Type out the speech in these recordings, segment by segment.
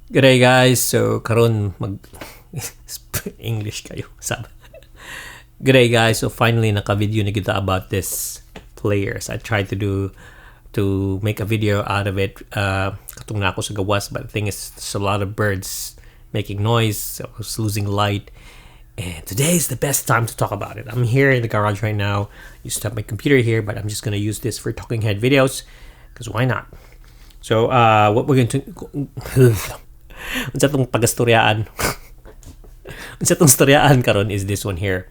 Good day guys. So karon mag English kayo sab. Good day guys. So finally naka-video na kita about this players. I tried to make a video out of it. Katong na ako sa gawas, but the thing is there's a lot of birds making noise. So I was losing light. And today is the best time to talk about it. I'm here in the garage right now. Used to have my computer here, but I'm just gonna use this for talking head videos because why not? So what we're going to unsa tong pagastoryaan unsa tong storyaan karon is this one here.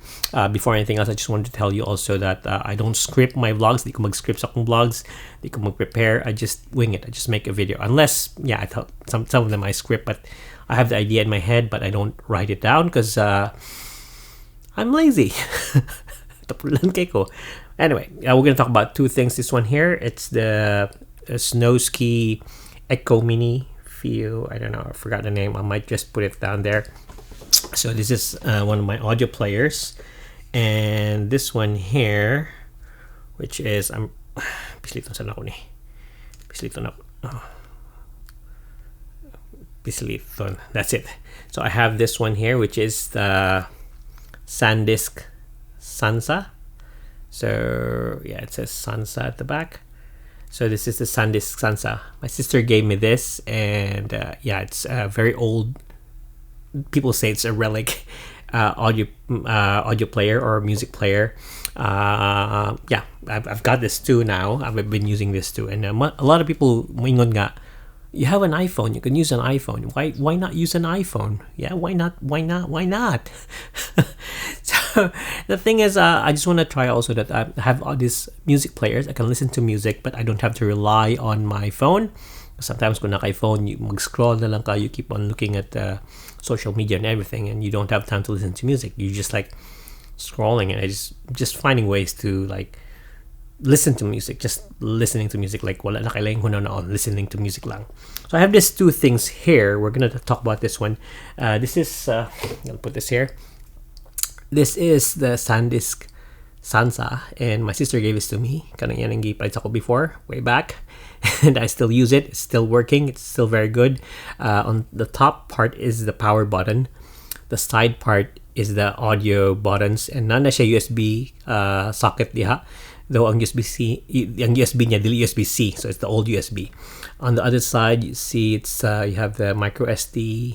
Before anything else, I just wanted to tell you also that I don't script my vlogs. Di ko mag-script sa akong vlogs. Di ko mag-prepare. I just wing it. I just make a video. Unless, yeah, I thought some of them I script, but I have the idea in my head, but I don't write it down because I'm lazy. Tapulan kay ko. Anyway, we're gonna talk about two things. This one here, it's the snow ski Echo Mini Feel. I don't know. I forgot the name. I might just put it down there. So this is one of my audio players, and this one here, which is pisliton sa ako ni. Pisliton ako. Oh. Pisliton. That's it. So I have this one here, which is the SanDisk Sansa. So yeah, it says Sansa at the back. So this is the SanDisk Sansa. My sister gave me this, and yeah, it's very old. People say it's a relic audio player or music player. Yeah, I've got this too now. I've been using this too, and a lot of people moingon nga, you have an iPhone, you can use an iPhone. Why not use an iPhone? Yeah, why not? So the thing is, I just want to try also that I have all these music players. I can listen to music, but I don't have to rely on my phone. Sometimes kung naka-iPhone, you mag-scroll na lang ka, you keep on looking at social media and everything, and you don't have time to listen to music. You just like scrolling, and I just finding ways to like listen to music, just listening to music, like wala na kailangan ko na on listening to music lang. So I have these two things here. We're gonna talk about this one. This is I'll put this here. This is the SanDisk Sansa, and my sister gave this to me. Kanang yan ang gipalit ako before, way back, and I still use it. It's still working. It's still very good. On the top part is the power button. The side part is the audio buttons, and nana siya USB socket diha. Though ang USB-C, ang USB niya dili USB-C, so it's the old USB. On the other side, you see it's you have the micro SD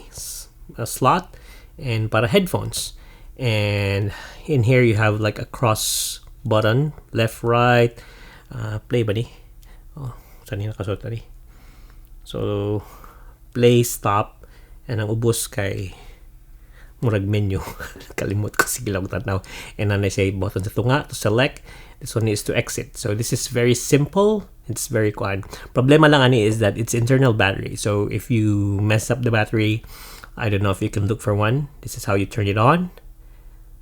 slot and para headphones. And in here you have like a cross button, left, right, play ba ni? Oh, saan yung nakasuot na ni? So, play, stop, and ang ubos kay murag menu. Kalimot ko sige lang tanaw. And then I say button sa tunga to select. This one is to exit. So this is very simple. It's very quiet. Problema lang ani is that it's internal battery. So if you mess up the battery, I don't know if you can look for one. This is how you turn it on.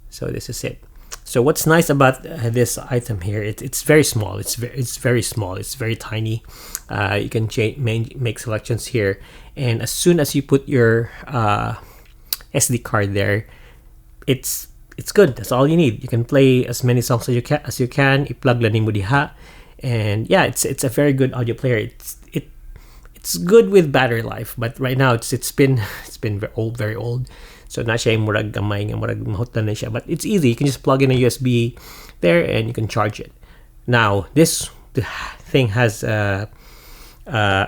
So this is it. So what's nice about this item here, it's very small. It's very small. It's very tiny. You can make selections here, and as soon as you put your SD card there, it's good. That's all you need. You can play as many songs as you can. I-plug lang mo diha, and yeah, it's a very good audio player. It's good with battery life, but right now it's been very old. So na siya yung murag gamay nga murag mahutan na siya, but it's easy. You can just plug in a USB there and you can charge it. Now this thing has a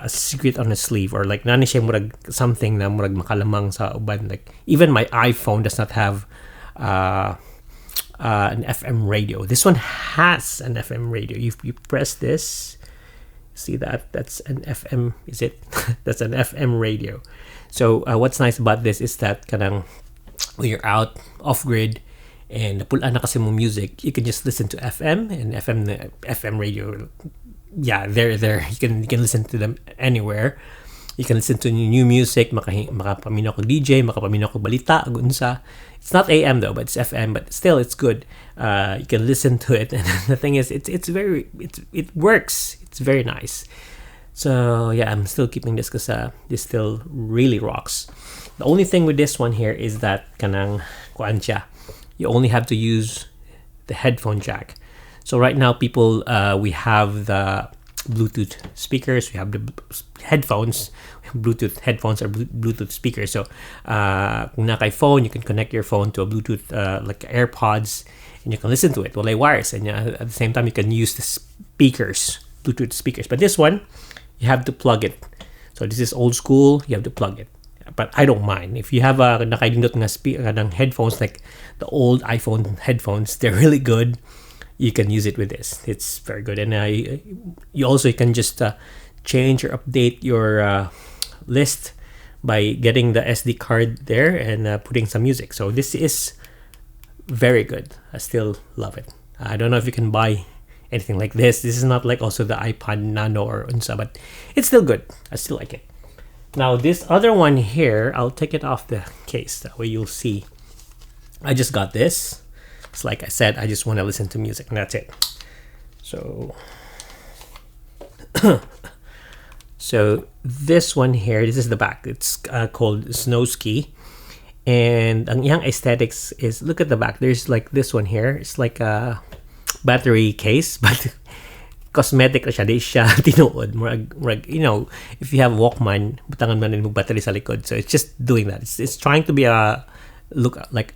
secret on the sleeve, or like nani siya murag something na murag makalamang sa uban. Like even my iPhone does not have an FM radio. This one has an FM radio. You press this, see that's an FM, is it? That's an FM radio. So what's nice about this is that kanang when you're out off grid and napulaan na kasi mo music, you can just listen to FM and FM radio. Yeah, they're there. You can listen to them anywhere. You can listen to new music, makapaminaw ko DJ, makapaminaw ko balita, unsa. It's not AM though, but it's FM, but still it's good. You can listen to it, and the thing is it works. It's very nice. So yeah, I'm still keeping this because this still really rocks. The only thing with this one here is that kanang kuan siya, you only have to use the headphone jack. So right now people we have the Bluetooth speakers. We have the headphones, Bluetooth headphones or Bluetooth speakers. So kung naka phone, you can connect your phone to a Bluetooth like AirPods, and you can listen to it while wireless. And at the same time, you can use the speakers, Bluetooth speakers. But this one, you have to plug it. So this is old school. You have to plug it. But I don't mind if you have a nakaindot ng headphones like the old iPhone headphones. They're really good. You can use it with this. It's very good. And you also can just change or update your list by getting the SD card there and putting some music. So this is very good. I still love it. I don't know if you can buy anything like this. This is not like also the iPod Nano or Unsa, but it's still good. I still like it. Now this other one here, I'll take it off the case. That way you'll see. I just got this. It's like I said, I just want to listen to music and that's it. So, so this one here, this is the back. It's called Snow Ski. And ang iyang aesthetics is, look at the back. There's like this one here. It's like a battery case, but cosmetic na siya. Di siya tinuod. You know, if you have Walkman, butangan man mo battery sa likod. So it's just doing that. It's trying to be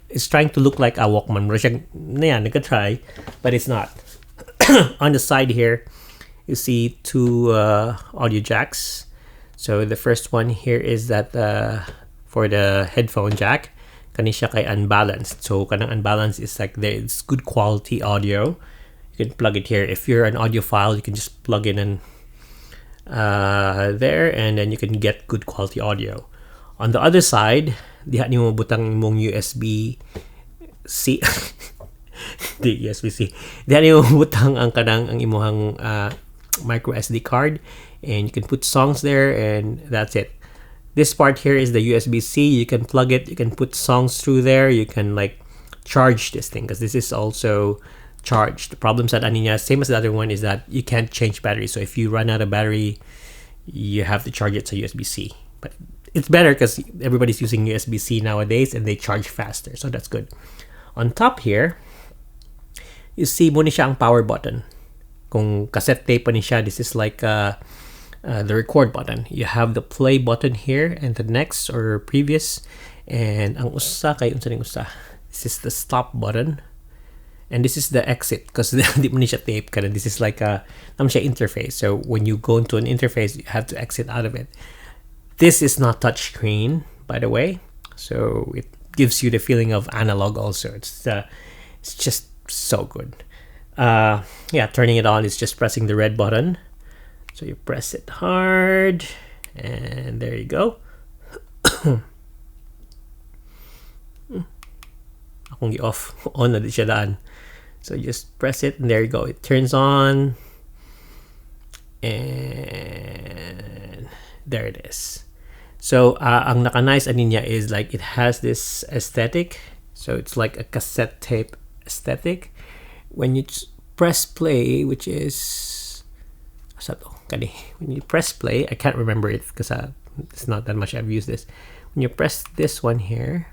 it's trying to look like a Walkman. Mura siya, nagka-try, but it's not. On the side here, you see two audio jacks. So the first one here is that for the headphone jack, kani siya kay unbalanced. So kanang unbalanced is like it's good quality audio. You can plug it here. If you're an audiophile, you can just plug it in there, and then you can get good quality audio. On the other side, diha ni mo butang mong USB-C. Di USB-C. Diha ni mo butang ang kanang ang imuhang micro SD card, and you can put songs there, and that's it. This part here is the USB-C. You can plug it. You can put songs through there. You can like charge this thing because this is also charged. The problem sa aninya, same as the other one, is that you can't change battery. So if you run out of battery, you have to charge it to USB-C. But it's better because everybody's using USB-C nowadays and they charge faster. So that's good. On top here, you see mo ni siya ang power button. Kung cassette tape pa ni siya, this is like the record button. You have the play button here and the next or previous. And ang usa kay unsa ning usa. This is the stop button. And this is the exit because di mo ni siya tape. This is like a siya interface. So when you go into an interface, you have to exit out of it. This is not touchscreen, by the way. So it gives you the feeling of analog also. It's just so good. Turning it on is just pressing the red button. So you press it hard, and there you go. Akong i-off. On na di siya daan. So just press it, and there you go. It turns on. And there it is. So ang naka-nice niya is like it has this aesthetic. So it's like a cassette tape aesthetic. When you press play, which is when you press play, I can't remember it because it's not that much I've used this. When you press this one here,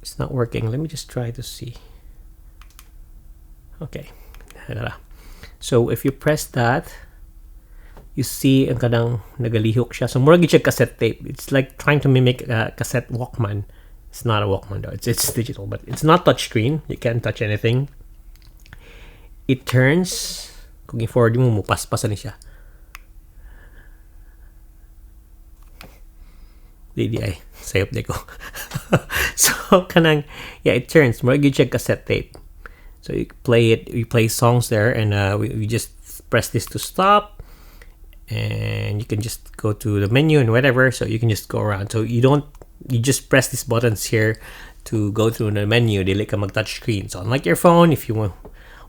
it's not working. Let me just try to see. Okay. So if you press that, you see ang kanang nagalihok siya. So murag siya cassette tape. It's like trying to mimic a cassette Walkman. It's not a Walkman though. It's digital, but it's not touchscreen. You can't touch anything. It turns. Kung i-forward mo, mupaspasan ni siya. Ay, sayop de ko. So kanang it turns. Murag siya cassette tape. So you play it. You play songs there, and we just press this to stop. And you can just go to the menu and whatever, so you can just go around. So you just press these buttons here to go through the menu. Dili ka mag-touch screen. So unlike your phone, if you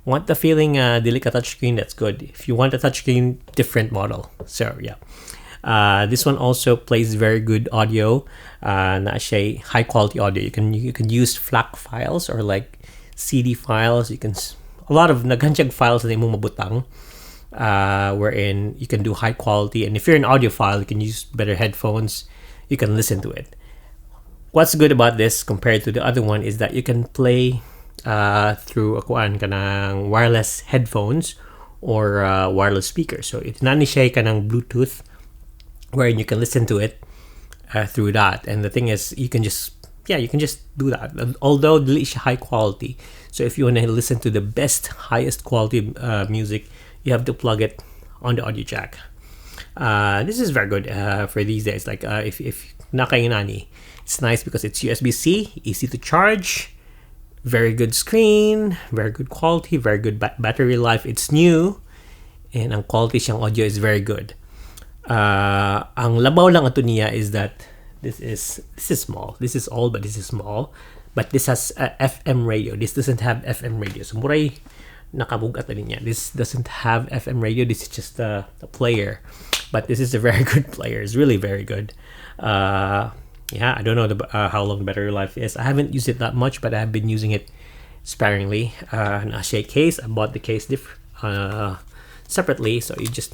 want the feeling dili ka touch screen, that's good. If you want a touch screen, different model. So yeah. This one also plays very good audio. Na siya high quality audio. You can use FLAC files or like CD files. You can a lot of naghansyag files na imong mabutang. Wherein you can do high quality, and if you're an audiophile, you can use better headphones. You can listen to it. What's good about this compared to the other one is that you can play through kanang wireless headphones or wireless speaker. So it's nani siya kanang Bluetooth, wherein you can listen to it through that. And the thing is, you can just do that. Although dili siya high quality, so if you want to listen to the highest quality music, you have to plug it on the audio jack. This is very good for these days. Like if nakainani, it's nice because it's USB-C, easy to charge, very good screen, very good quality, very good battery life. It's new, and ang quality siyang audio is very good. Ang labaw lang ato niya is that this is small. This is all, but this is small. But this has FM radio. This doesn't have FM radio. So muray nakabugat na niya. This doesn't have FM radio. This is just a player. But this is a very good player. It's really very good. I don't know how long the battery life is. I haven't used it that much, but I have been using it sparingly. Nasa case. I bought the case separately. So you just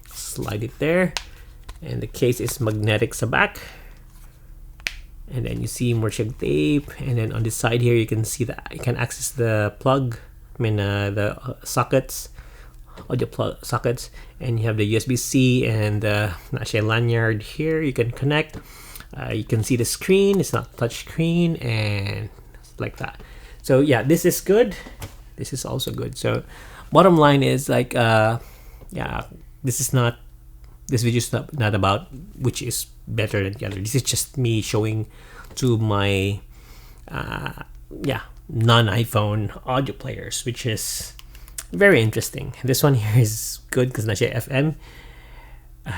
slide it there. And the case is magnetic sa back. And then you see more check tape. And then on the side here, you can see that you can access the plug. The sockets, audio plug sockets, and you have the USB-C and nasa lanyard here. You can connect. You can see the screen. It's not touch screen and like that. So yeah, this is good. This is also good. So bottom line is like this video is not about which is better than the other. This is just me showing to my non-iPhone audio players, which is very interesting. This one here is good because nasa FM.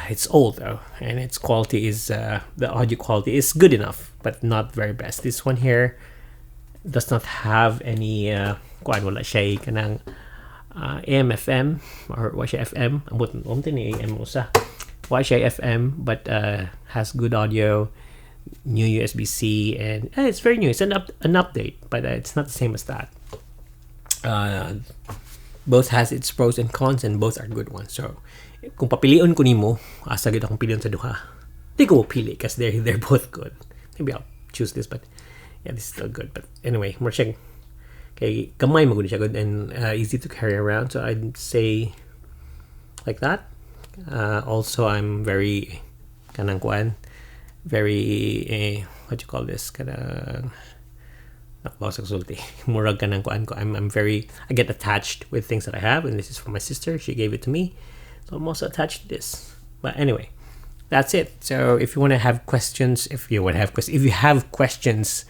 It's old though, and its quality is the audio quality is good enough, but not very best. This one here does not have any wala siya kanang AM FM or wala siya FM. Amot ni AM usa. Wala siya FM, but has good audio, new USB-C, and it's very new. It's an update, but it's not the same as that. Both has its pros and cons, and both are good ones. So kung papilion ko nimo, asa gid akong pilion sa duha. Di ko pili because they're both good. Maybe I'll choose this, but yeah, this is still good. But anyway, more check. Okay, kamay magud siya good and easy to carry around. So I'd say like that. Also, I'm very kanang kuan, very what you call this, kanang murag kanang kuan ko. I get attached with things that I have, and this is from my sister. She gave it to me, so I'm also attached to this. But anyway, that's it. So if you want to have questions, if you have questions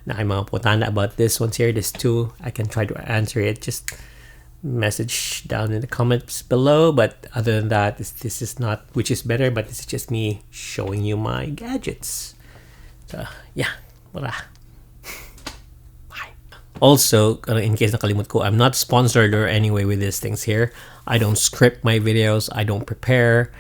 na ay mga putana about this one's here, this too, I can try to answer it. Just message down in the comments below. But other than that, this is not which is better, but this is just me showing you my gadgets. So yeah, wala. Bye. Also, in case nakalimut ko, I'm not sponsored or anyway with these things here. I don't script my videos. I don't prepare,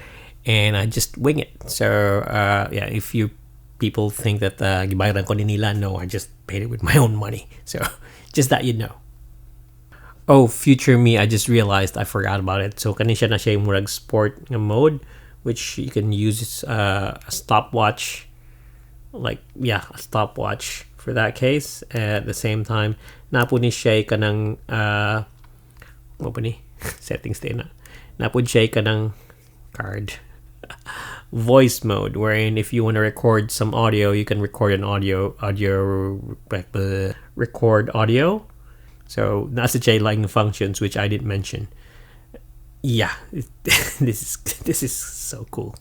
and I just wing it. So if you people think that gibayaran ko ni nila, no, I just paid it with my own money. So just that you know. Oh, future me, I just realized I forgot about it. So kanisha na siya yung murag sport mode, which you can use a stopwatch, a stopwatch for that case. At the same time, napun ni siya kanang settings din na. Napun siya kanang card voice mode, wherein if you want to record some audio, you can record an record audio. So nasa siya like functions which I didn't mention. Yeah, this is so cool.